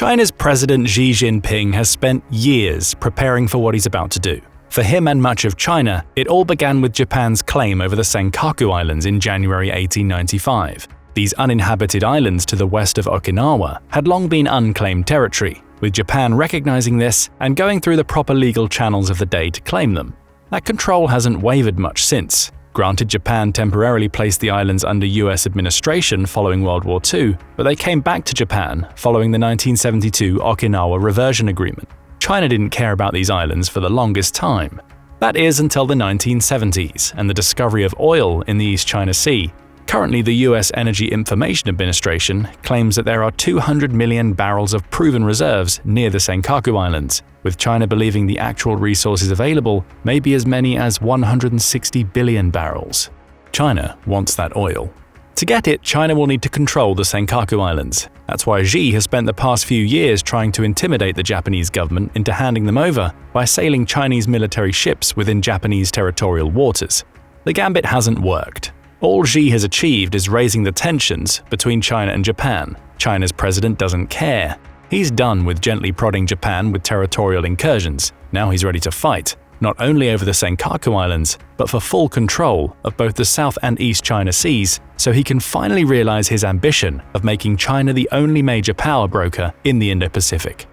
China's President Xi Jinping has spent years preparing for what he's about to do. For him and much of China, it all began with Japan's claim over the Senkaku Islands in January 1895. These uninhabited islands to the west of Okinawa had long been unclaimed territory, with Japan recognizing this and going through the proper legal channels of the day to claim them. That control hasn't wavered much since. Granted, Japan temporarily placed the islands under US administration following World War II, but they came back to Japan following the 1972 Okinawa Reversion Agreement. China didn't care about these islands for the longest time. That is until the 1970s and the discovery of oil in the East China Sea. Currently, the US Energy Information Administration claims that there are 200 million barrels of proven reserves near the Senkaku Islands, with China believing the actual resources available may be as many as 160 billion barrels. China wants that oil. To get it, China will need to control the Senkaku Islands. That's why Xi has spent the past few years trying to intimidate the Japanese government into handing them over by sailing Chinese military ships within Japanese territorial waters. The gambit hasn't worked. All Xi has achieved is raising the tensions between China and Japan. China's president doesn't care. He's done with gently prodding Japan with territorial incursions. Now he's ready to fight, not only over the Senkaku Islands, but for full control of both the South and East China Seas, so he can finally realize his ambition of making China the only major power broker in the Indo-Pacific.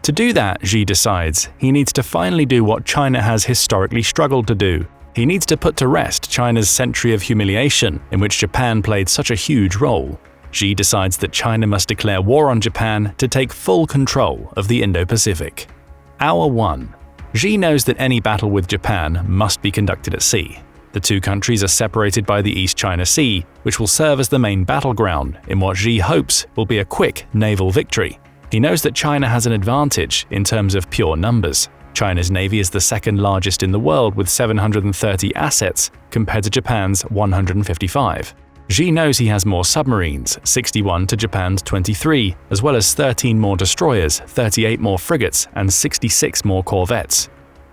To do that, Xi decides he needs to finally do what China has historically struggled to do. He needs to put to rest China's century of humiliation in which Japan played such a huge role. Xi decides that China must declare war on Japan to take full control of the Indo-Pacific. Hour 1. Xi knows that any battle with Japan must be conducted at sea. The two countries are separated by the East China Sea, which will serve as the main battleground in what Xi hopes will be a quick naval victory. He knows that China has an advantage in terms of pure numbers. China's navy is the second largest in the world with 730 assets compared to Japan's 155. Xi knows he has more submarines, 61 to Japan's 23, as well as 13 more destroyers, 38 more frigates, and 66 more corvettes.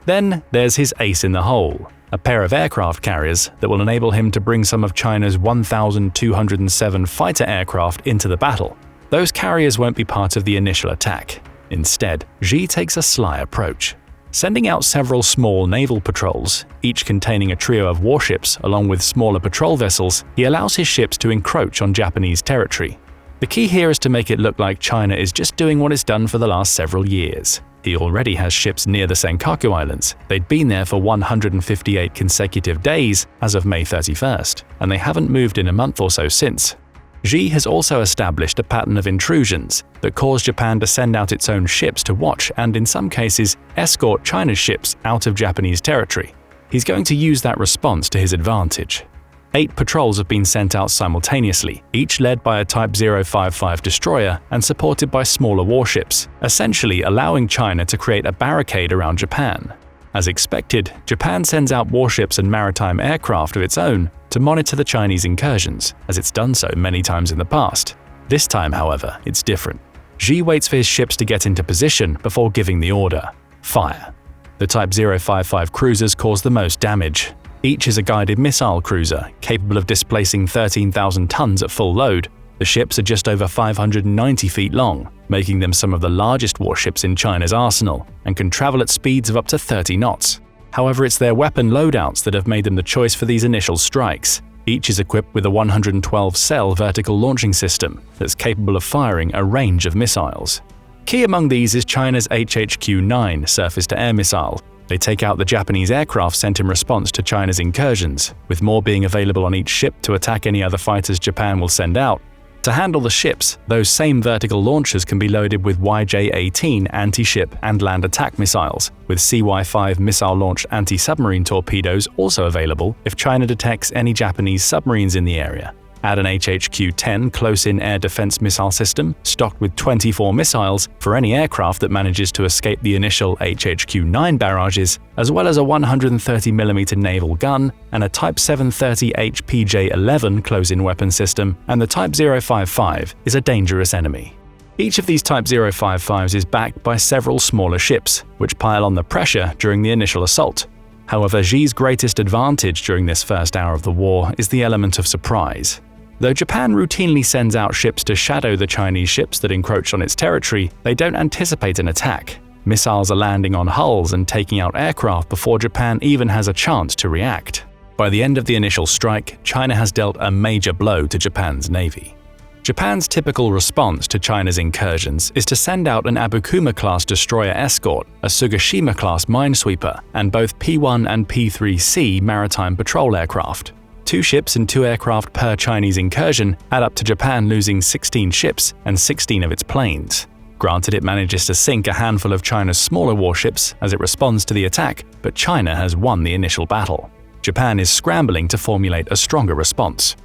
Then there's his ace in the hole, a pair of aircraft carriers that will enable him to bring some of China's 1,207 fighter aircraft into the battle. Those carriers won't be part of the initial attack. Instead, Xi takes a sly approach. Sending out several small naval patrols, each containing a trio of warships along with smaller patrol vessels, he allows his ships to encroach on Japanese territory. The key here is to make it look like China is just doing what it's done for the last several years. He already has ships near the Senkaku Islands. They'd been there for 158 consecutive days as of May 31st, and they haven't moved in a month or so since. Xi has also established a pattern of intrusions that cause Japan to send out its own ships to watch and, in some cases, escort China's ships out of Japanese territory. He's going to use that response to his advantage. 8 patrols have been sent out simultaneously, each led by a Type 055 destroyer and supported by smaller warships, essentially allowing China to create a barricade around Japan. As expected, Japan sends out warships and maritime aircraft of its own to monitor the Chinese incursions, as it's done so many times in the past. This time, however, it's different. Xi waits for his ships to get into position before giving the order: fire. The Type 055 cruisers cause the most damage. Each is a guided missile cruiser, capable of displacing 13,000 tons at full load. The ships are just over 590 feet long, making them some of the largest warships in China's arsenal, and can travel at speeds of up to 30 knots. However, it's their weapon loadouts that have made them the choice for these initial strikes. Each is equipped with a 112-cell vertical launching system that's capable of firing a range of missiles. Key among these is China's HHQ-9 surface-to-air missile. They take out the Japanese aircraft sent in response to China's incursions, with more being available on each ship to attack any other fighters Japan will send out. To handle the ships, those same vertical launchers can be loaded with YJ-18 anti-ship and land attack missiles, with CY-5 missile-launched anti-submarine torpedoes also available if China detects any Japanese submarines in the area. Add an HHQ-10 close-in air defense missile system, stocked with 24 missiles for any aircraft that manages to escape the initial HHQ-9 barrages, as well as a 130mm naval gun and a Type 730H PJ-11 close-in weapon system, and the Type 055 is a dangerous enemy. Each of these Type 055s is backed by several smaller ships, which pile on the pressure during the initial assault. However, Xi's greatest advantage during this first hour of the war is the element of surprise. Though Japan routinely sends out ships to shadow the Chinese ships that encroach on its territory, they don't anticipate an attack. Missiles are landing on hulls and taking out aircraft before Japan even has a chance to react. By the end of the initial strike, China has dealt a major blow to Japan's navy. Japan's typical response to China's incursions is to send out an Abukuma-class destroyer escort, a Sugashima-class minesweeper, and both P-1 and P-3C maritime patrol aircraft. 2 ships and 2 aircraft per Chinese incursion add up to Japan losing 16 ships and 16 of its planes. Granted, it manages to sink a handful of China's smaller warships as it responds to the attack, but China has won the initial battle. Japan is scrambling to formulate a stronger response.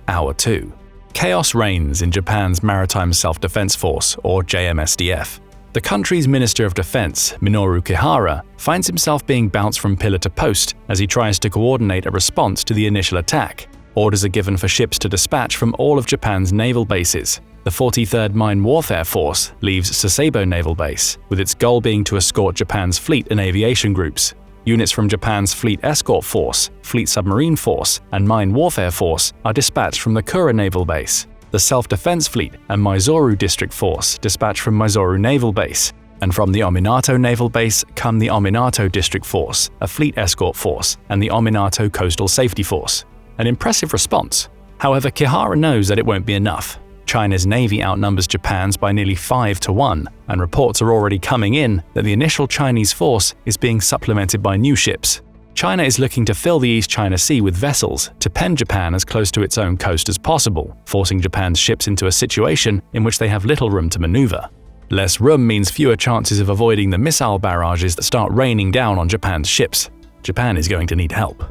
Hour 2. Chaos reigns in Japan's Maritime Self-Defense Force, or JMSDF. The country's Minister of Defense, Minoru Kihara, finds himself being bounced from pillar to post as he tries to coordinate a response to the initial attack. Orders are given for ships to dispatch from all of Japan's naval bases. The 43rd Mine Warfare Force leaves Sasebo Naval Base, with its goal being to escort Japan's fleet and aviation groups. Units from Japan's Fleet Escort Force, Fleet Submarine Force, and Mine Warfare Force are dispatched from the Kura Naval Base. The Self-Defense Fleet and Maizuru District Force dispatched from Maizuru Naval Base. And from the Ominato Naval Base come the Ominato District Force, a Fleet Escort Force, and the Ominato Coastal Safety Force. An impressive response. However, Kihara knows that it won't be enough. China's navy outnumbers Japan's by nearly 5-1, and reports are already coming in that the initial Chinese force is being supplemented by new ships. China is looking to fill the East China Sea with vessels to pen Japan as close to its own coast as possible, forcing Japan's ships into a situation in which they have little room to maneuver. Less room means fewer chances of avoiding the missile barrages that start raining down on Japan's ships. Japan is going to need help.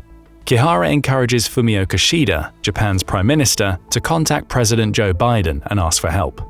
Kihara encourages Fumio Kishida, Japan's Prime Minister, to contact President Joe Biden and ask for help.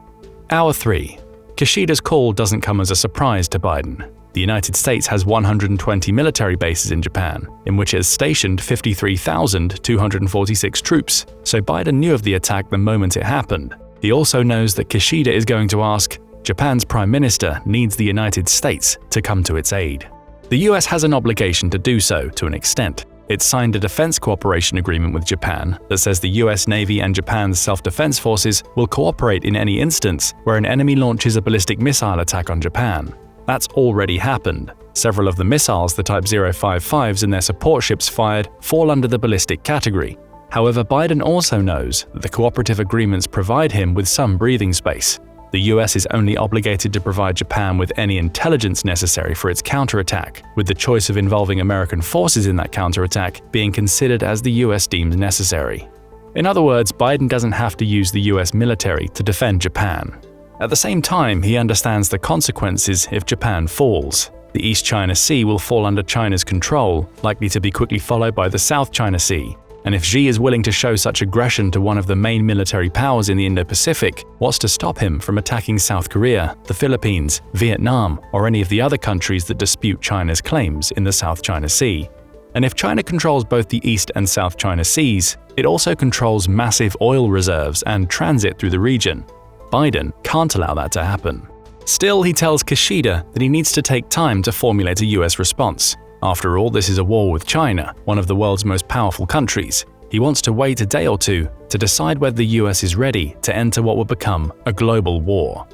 Hour 3. Kishida's call doesn't come as a surprise to Biden. The United States has 120 military bases in Japan, in which it has stationed 53,246 troops, so Biden knew of the attack the moment it happened. He also knows that Kishida is going to ask, Japan's Prime Minister needs the United States to come to its aid. The US has an obligation to do so to an extent. It signed a defense cooperation agreement with Japan that says the US Navy and Japan's self-defense forces will cooperate in any instance where an enemy launches a ballistic missile attack on Japan. That's already happened. Several of the missiles the Type 055s and their support ships fired fall under the ballistic category. However, Biden also knows that the cooperative agreements provide him with some breathing space. The US is only obligated to provide Japan with any intelligence necessary for its counterattack, with the choice of involving American forces in that counterattack being considered as the US deems necessary. In other words, Biden doesn't have to use the US military to defend Japan. At the same time, he understands the consequences if Japan falls. The East China Sea will fall under China's control, likely to be quickly followed by the South China Sea. And if Xi is willing to show such aggression to one of the main military powers in the Indo-Pacific, what's to stop him from attacking South Korea, the Philippines, Vietnam, or any of the other countries that dispute China's claims in the South China Sea? And if China controls both the East and South China Seas, it also controls massive oil reserves and transit through the region. Biden can't allow that to happen. Still, he tells Kishida that he needs to take time to formulate a US response. After all, this is a war with China, one of the world's most powerful countries. He wants to wait a day or two to decide whether the US is ready to enter what will become a global war.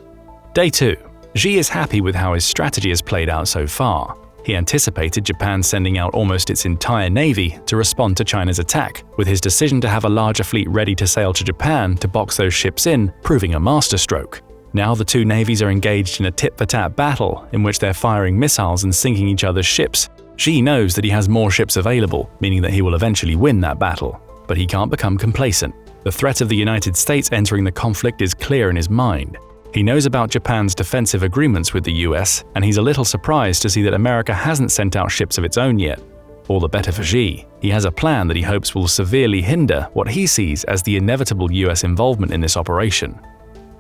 Day 2. Xi is happy with how his strategy has played out so far. He anticipated Japan sending out almost its entire navy to respond to China's attack, with his decision to have a larger fleet ready to sail to Japan to box those ships in proving a masterstroke. Now the two navies are engaged in a tit-for-tat battle in which they're firing missiles and sinking each other's ships. Xi knows that he has more ships available, meaning that he will eventually win that battle. But he can't become complacent. The threat of the United States entering the conflict is clear in his mind. He knows about Japan's defensive agreements with the US, and he's a little surprised to see that America hasn't sent out ships of its own yet. All the better for Xi. He has a plan that he hopes will severely hinder what he sees as the inevitable US involvement in this operation.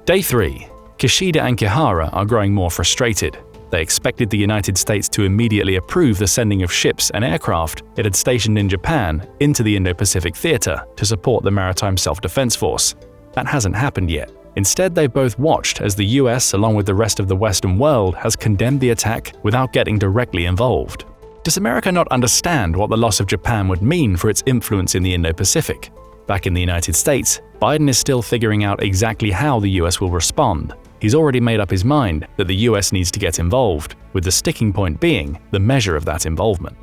Day 3. Kishida and Kihara are growing more frustrated. They expected the United States to immediately approve the sending of ships and aircraft it had stationed in Japan into the Indo-Pacific theater to support the Maritime Self-Defense Force. That hasn't happened yet. Instead, they've both watched as the US, along with the rest of the Western world, has condemned the attack without getting directly involved. Does America not understand what the loss of Japan would mean for its influence in the Indo-Pacific? Back in the United States, Biden is still figuring out exactly how the US will respond. He's already made up his mind that the US needs to get involved, with the sticking point being the measure of that involvement.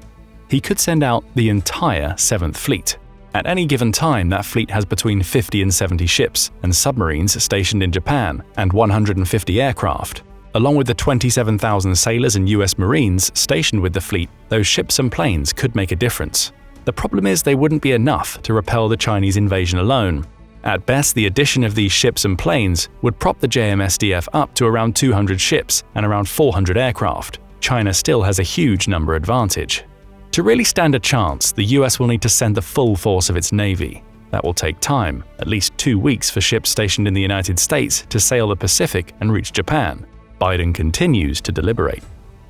He could send out the entire 7th Fleet. At any given time, that fleet has between 50 and 70 ships and submarines stationed in Japan and 150 aircraft. Along with the 27,000 sailors and US Marines stationed with the fleet, those ships and planes could make a difference. The problem is they wouldn't be enough to repel the Chinese invasion alone. At best, the addition of these ships and planes would prop the JMSDF up to around 200 ships and around 400 aircraft. China still has a huge number advantage. To really stand a chance, the US will need to send the full force of its navy. That will take time, at least 2 weeks for ships stationed in the United States to sail the Pacific and reach Japan. Biden continues to deliberate.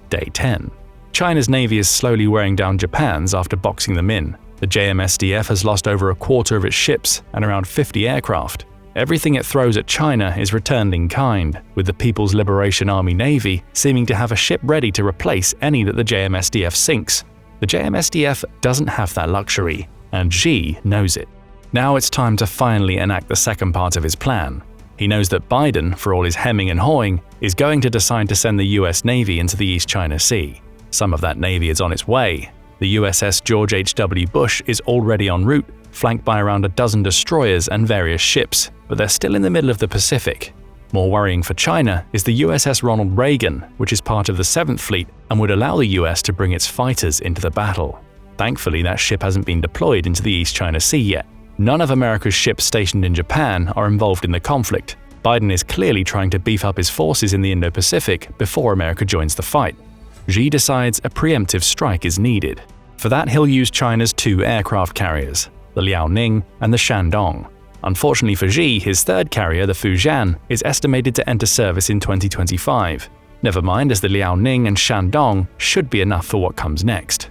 Day 10. China's navy is slowly wearing down Japan's after boxing them in. The JMSDF has lost over a quarter of its ships and around 50 aircraft. Everything it throws at China is returned in kind, with the People's Liberation Army Navy seeming to have a ship ready to replace any that the JMSDF sinks. The JMSDF doesn't have that luxury, and Xi knows it. Now it's time to finally enact the second part of his plan. He knows that Biden, for all his hemming and hawing, is going to decide to send the US Navy into the East China Sea. Some of that navy is on its way. The USS George H.W. Bush is already en route, flanked by around a dozen destroyers and various ships, but they're still in the middle of the Pacific. More worrying for China is the USS Ronald Reagan, which is part of the 7th Fleet and would allow the US to bring its fighters into the battle. Thankfully, that ship hasn't been deployed into the East China Sea yet. None of America's ships stationed in Japan are involved in the conflict. Biden is clearly trying to beef up his forces in the Indo-Pacific before America joins the fight. Xi decides a preemptive strike is needed. For that, he'll use China's 2 aircraft carriers, the Liaoning and the Shandong. Unfortunately for Xi, his 3rd carrier, the Fujian, is estimated to enter service in 2025. Never mind, as the Liaoning and Shandong should be enough for what comes next.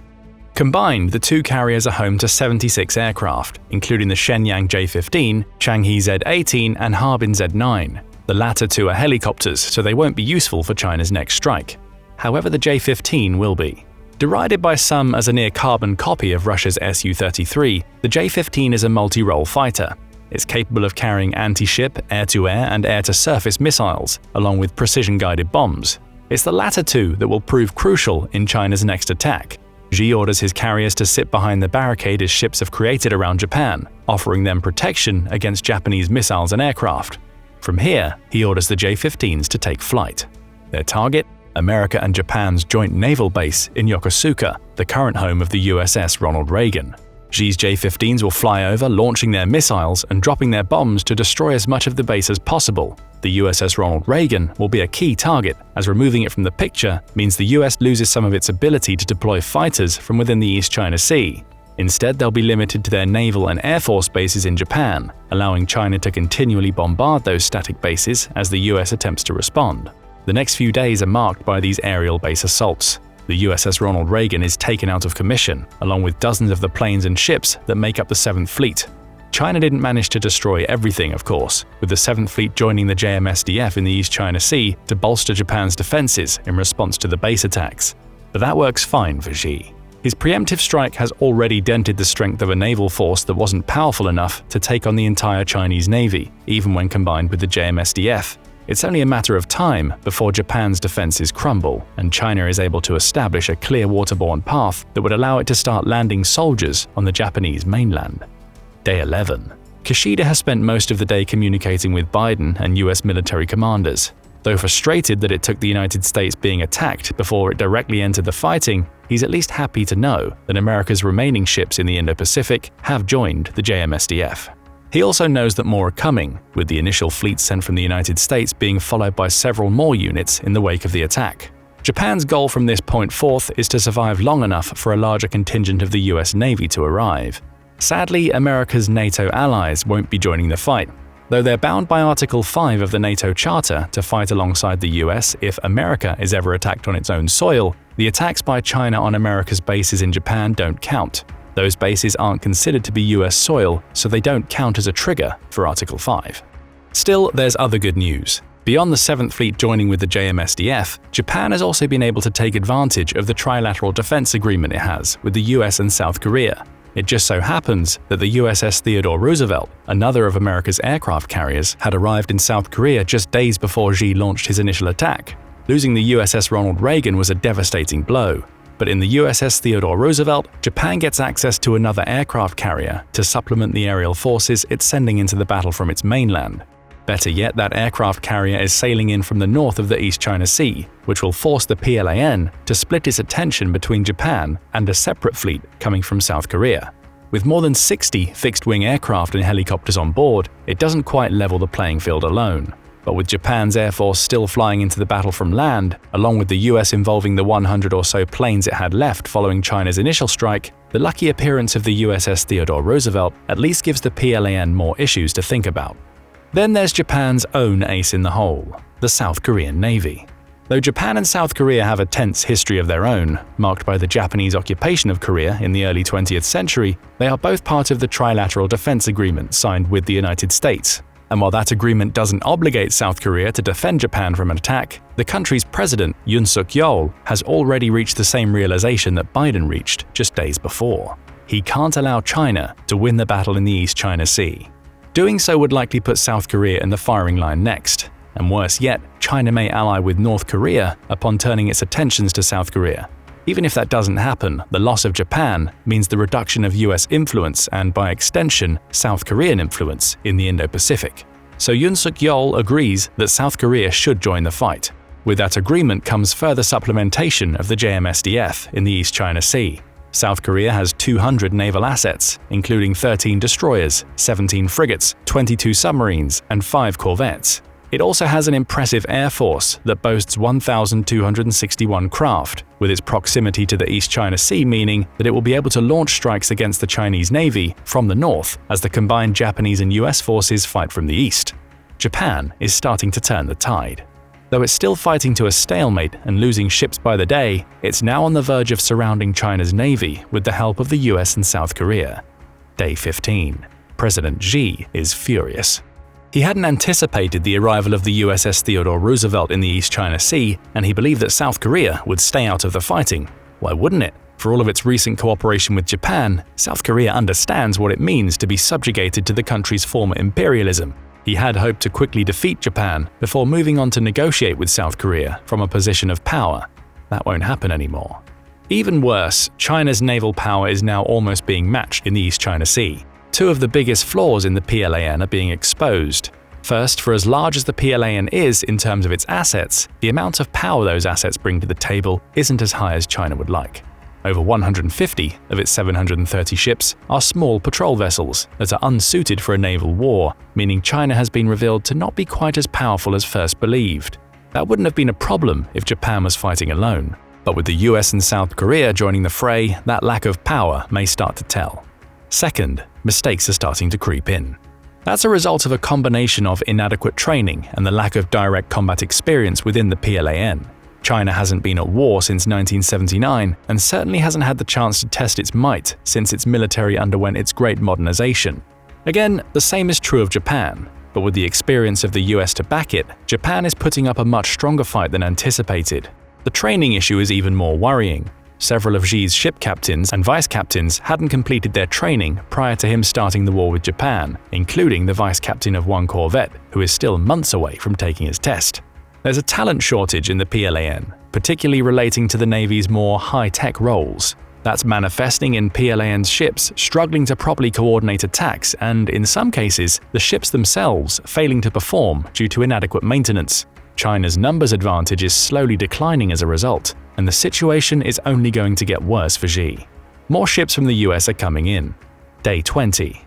Combined, the 2 carriers are home to 76 aircraft, including the Shenyang J-15, Changhe Z-18 and Harbin Z-9. The latter 2 are helicopters, so they won't be useful for China's next strike. However, the J-15 will be. Derided by some as a near-carbon copy of Russia's Su-33, the J-15 is a multi-role fighter. It's capable of carrying anti-ship, air-to-air and air-to-surface missiles, along with precision-guided bombs. It's the latter 2 that will prove crucial in China's next attack. Xi orders his carriers to sit behind the barricade his ships have created around Japan, offering them protection against Japanese missiles and aircraft. From here, he orders the J-15s to take flight. Their target? America and Japan's joint naval base in Yokosuka, the current home of the USS Ronald Reagan. Xi's J-15s will fly over, launching their missiles and dropping their bombs to destroy as much of the base as possible. The USS Ronald Reagan will be a key target, as removing it from the picture means the US loses some of its ability to deploy fighters from within the East China Sea. Instead, they'll be limited to their naval and air force bases in Japan, allowing China to continually bombard those static bases as the US attempts to respond. The next few days are marked by these aerial base assaults. The USS Ronald Reagan is taken out of commission, along with dozens of the planes and ships that make up the 7th Fleet. China didn't manage to destroy everything, of course, with the 7th Fleet joining the JMSDF in the East China Sea to bolster Japan's defenses in response to the base attacks. But that works fine for Xi. His preemptive strike has already dented the strength of a naval force that wasn't powerful enough to take on the entire Chinese Navy, even when combined with the JMSDF. It's only a matter of time before Japan's defenses crumble, and China is able to establish a clear waterborne path that would allow it to start landing soldiers on the Japanese mainland. Day 11. Kishida has spent most of the day communicating with Biden and US military commanders. Though frustrated that it took the United States being attacked before it directly entered the fighting, he's at least happy to know that America's remaining ships in the Indo-Pacific have joined the JMSDF. He also knows that more are coming, with the initial fleet sent from the United States being followed by several more units in the wake of the attack. Japan's goal from this point forth is to survive long enough for a larger contingent of the US Navy to arrive. Sadly, America's NATO allies won't be joining the fight, though they're bound by Article 5 of the NATO Charter to fight alongside the US if America is ever attacked on its own soil. The attacks by China on America's bases in Japan don't count. Those bases aren't considered to be US soil, so they don't count as a trigger for Article 5. Still, there's other good news. Beyond the 7th Fleet joining with the JMSDF, Japan has also been able to take advantage of the trilateral defense agreement it has with the US and South Korea. It just so happens that the USS Theodore Roosevelt, another of America's aircraft carriers, had arrived in South Korea just days before Xi launched his initial attack. Losing the USS Ronald Reagan was a devastating blow. But in the USS Theodore Roosevelt, Japan gets access to another aircraft carrier to supplement the aerial forces it's sending into the battle from its mainland. Better yet, that aircraft carrier is sailing in from the north of the East China Sea, which will force the PLAN to split its attention between Japan and a separate fleet coming from South Korea. With more than 60 fixed-wing aircraft and helicopters on board, it doesn't quite level the playing field alone. But with Japan's air force still flying into the battle from land, along with the US involving the 100 or so planes it had left following China's initial strike, the lucky appearance of the USS Theodore Roosevelt at least gives the PLAN more issues to think about. Then there's Japan's own ace in the hole, the South Korean Navy. Though Japan and South Korea have a tense history of their own, marked by the Japanese occupation of Korea in the early 20th century, they are both part of the Trilateral Defense Agreement signed with the United States. And while that agreement doesn't obligate South Korea to defend Japan from an attack, the country's president, Yoon Suk-yeol, has already reached the same realization that Biden reached just days before. He can't allow China to win the battle in the East China Sea. Doing so would likely put South Korea in the firing line next. And worse yet, China may ally with North Korea upon turning its attentions to South Korea. Even if that doesn't happen, the loss of Japan means the reduction of US influence and, by extension, South Korean influence in the Indo-Pacific. So Yoon Suk-yeol agrees that South Korea should join the fight. With that agreement comes further supplementation of the JMSDF in the East China Sea. South Korea has 200 naval assets, including 13 destroyers, 17 frigates, 22 submarines, and 5 corvettes. It also has an impressive air force that boasts 1,261 craft, with its proximity to the East China Sea meaning that it will be able to launch strikes against the Chinese Navy from the north as the combined Japanese and US forces fight from the east. Japan is starting to turn the tide. Though it's still fighting to a stalemate and losing ships by the day, it's now on the verge of surrounding China's navy with the help of the US and South Korea. Day 15. President Xi is furious. He hadn't anticipated the arrival of the USS Theodore Roosevelt in the East China Sea, and he believed that South Korea would stay out of the fighting. Why wouldn't it? For all of its recent cooperation with Japan, South Korea understands what it means to be subjugated to the country's former imperialism. He had hoped to quickly defeat Japan before moving on to negotiate with South Korea from a position of power. That won't happen anymore. Even worse, China's naval power is now almost being matched in the East China Sea. Two of the biggest flaws in the PLAN are being exposed. First, for as large as the PLAN is in terms of its assets, the amount of power those assets bring to the table isn't as high as China would like. Over 150 of its 730 ships are small patrol vessels that are unsuited for a naval war, meaning China has been revealed to not be quite as powerful as first believed. That wouldn't have been a problem if Japan was fighting alone. But with the US and South Korea joining the fray, that lack of power may start to tell. Second, mistakes are starting to creep in. That's a result of a combination of inadequate training and the lack of direct combat experience within the PLAN. China hasn't been at war since 1979 and certainly hasn't had the chance to test its might since its military underwent its great modernization. Again, the same is true of Japan, but with the experience of the US to back it, Japan is putting up a much stronger fight than anticipated. The training issue is even more worrying. Several of Xi's ship captains and vice captains hadn't completed their training prior to him starting the war with Japan, including the vice captain of one corvette, who is still months away from taking his test. There's a talent shortage in the PLAN, particularly relating to the Navy's more high-tech roles. That's manifesting in PLAN's ships struggling to properly coordinate attacks and, in some cases, the ships themselves failing to perform due to inadequate maintenance. China's numbers advantage is slowly declining as a result, and the situation is only going to get worse for Xi. More ships from the US are coming in. Day 20.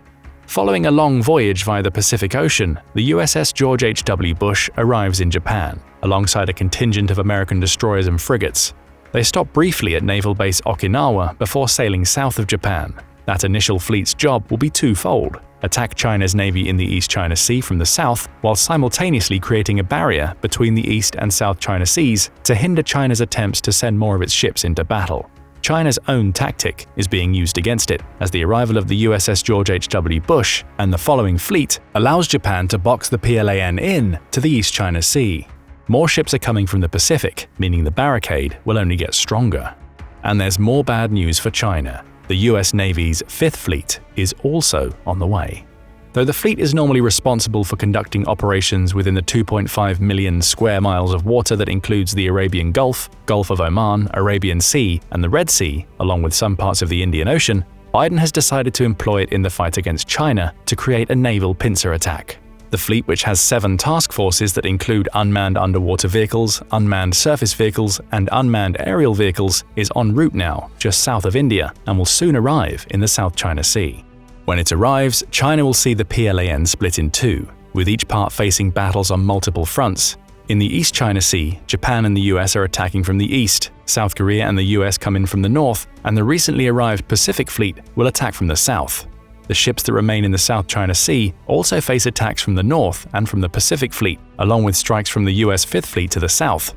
Following a long voyage via the Pacific Ocean, the USS George H.W. Bush arrives in Japan, alongside a contingent of American destroyers and frigates. They stop briefly at naval base Okinawa before sailing south of Japan. That initial fleet's job will be twofold: attack China's navy in the East China Sea from the south, while simultaneously creating a barrier between the East and South China Seas to hinder China's attempts to send more of its ships into battle. China's own tactic is being used against it, as the arrival of the USS George H.W. Bush and the following fleet allows Japan to box the PLAN in to the East China Sea. More ships are coming from the Pacific, meaning the barricade will only get stronger. And there's more bad news for China. The US Navy's Fifth Fleet is also on the way. Though the fleet is normally responsible for conducting operations within the 2.5 million square miles of water that includes the Arabian Gulf, Gulf of Oman, Arabian Sea, and the Red Sea, along with some parts of the Indian Ocean, Biden has decided to employ it in the fight against China to create a naval pincer attack. The fleet, which has 7 task forces that include unmanned underwater vehicles, unmanned surface vehicles, and unmanned aerial vehicles, is en route now, just south of India, and will soon arrive in the South China Sea. When it arrives, China will see the PLAN split in two, with each part facing battles on multiple fronts. In the East China Sea, Japan and the US are attacking from the east, South Korea and the US come in from the north, and the recently arrived Pacific Fleet will attack from the south. The ships that remain in the South China Sea also face attacks from the north and from the Pacific Fleet, along with strikes from the US Fifth Fleet to the south.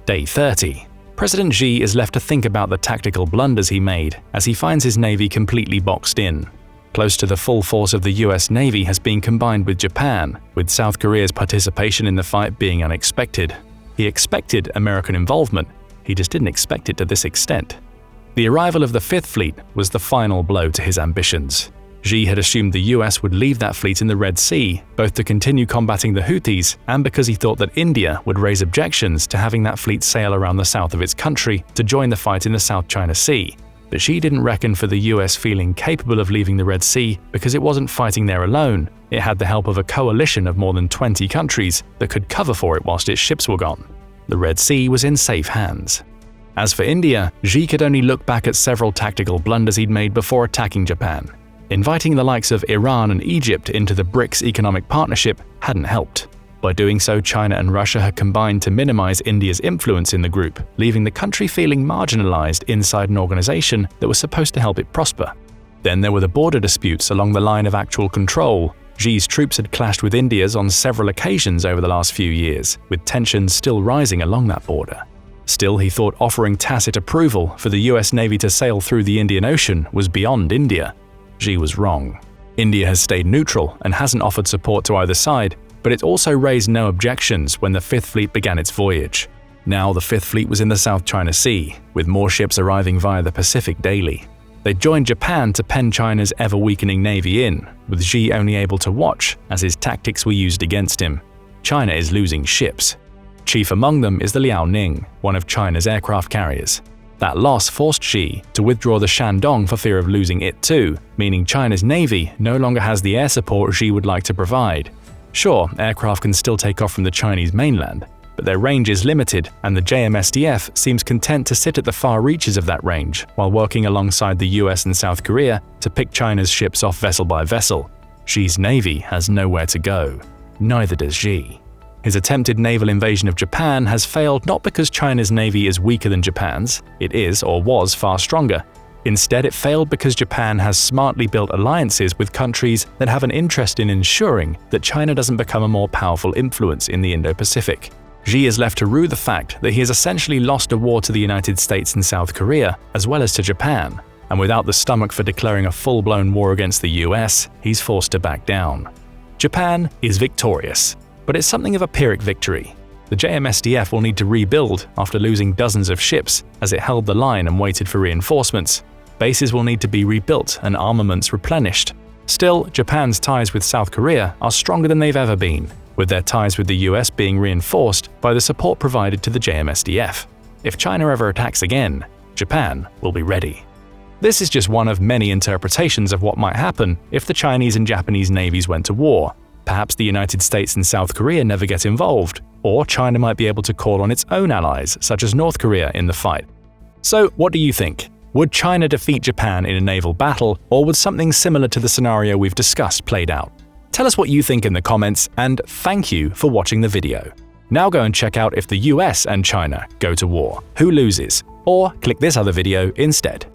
Day 30. President Xi is left to think about the tactical blunders he made as he finds his navy completely boxed in. Close to the full force of the US Navy has been combined with Japan, with South Korea's participation in the fight being unexpected. He expected American involvement, he just didn't expect it to this extent. The arrival of the Fifth Fleet was the final blow to his ambitions. Xi had assumed the US would leave that fleet in the Red Sea, both to continue combating the Houthis and because he thought that India would raise objections to having that fleet sail around the south of its country to join the fight in the South China Sea. But Xi didn't reckon for the US feeling capable of leaving the Red Sea because it wasn't fighting there alone. It had the help of a coalition of more than 20 countries that could cover for it whilst its ships were gone. The Red Sea was in safe hands. As for India, Xi could only look back at several tactical blunders he'd made before attacking Japan. Inviting the likes of Iran and Egypt into the BRICS economic partnership hadn't helped. By doing so, China and Russia had combined to minimize India's influence in the group, leaving the country feeling marginalized inside an organization that was supposed to help it prosper. Then there were the border disputes along the line of actual control. Xi's troops had clashed with India's on several occasions over the last few years, with tensions still rising along that border. Still, he thought offering tacit approval for the US Navy to sail through the Indian Ocean was beyond India. Xi was wrong. India has stayed neutral and hasn't offered support to either side, but it also raised no objections when the Fifth Fleet began its voyage. Now the Fifth Fleet was in the South China Sea, with more ships arriving via the Pacific daily. They joined Japan to pen China's ever-weakening navy in, with Xi only able to watch as his tactics were used against him. China is losing ships. Chief among them is the Liaoning, one of China's aircraft carriers. That loss forced Xi to withdraw the Shandong for fear of losing it too, meaning China's navy no longer has the air support Xi would like to provide. Sure, aircraft can still take off from the Chinese mainland, but their range is limited and the JMSDF seems content to sit at the far reaches of that range while working alongside the US and South Korea to pick China's ships off vessel by vessel. Xi's navy has nowhere to go. Neither does Xi. His attempted naval invasion of Japan has failed not because China's navy is weaker than Japan's, it is or was far stronger. Instead, it failed because Japan has smartly built alliances with countries that have an interest in ensuring that China doesn't become a more powerful influence in the Indo-Pacific. Xi is left to rue the fact that he has essentially lost a war to the United States and South Korea, as well as to Japan, and without the stomach for declaring a full-blown war against the US, he's forced to back down. Japan is victorious. But it's something of a Pyrrhic victory. The JMSDF will need to rebuild after losing dozens of ships as it held the line and waited for reinforcements. Bases will need to be rebuilt and armaments replenished. Still, Japan's ties with South Korea are stronger than they've ever been, with their ties with the US being reinforced by the support provided to the JMSDF. If China ever attacks again, Japan will be ready. This is just one of many interpretations of what might happen if the Chinese and Japanese navies went to war. Perhaps the United States and South Korea never get involved, or China might be able to call on its own allies, such as North Korea, in the fight. So, what do you think? Would China defeat Japan in a naval battle, or would something similar to the scenario we've discussed played out? Tell us what you think in the comments, and thank you for watching the video. Now go and check out if the US and China go to war. Who loses? Or click this other video instead.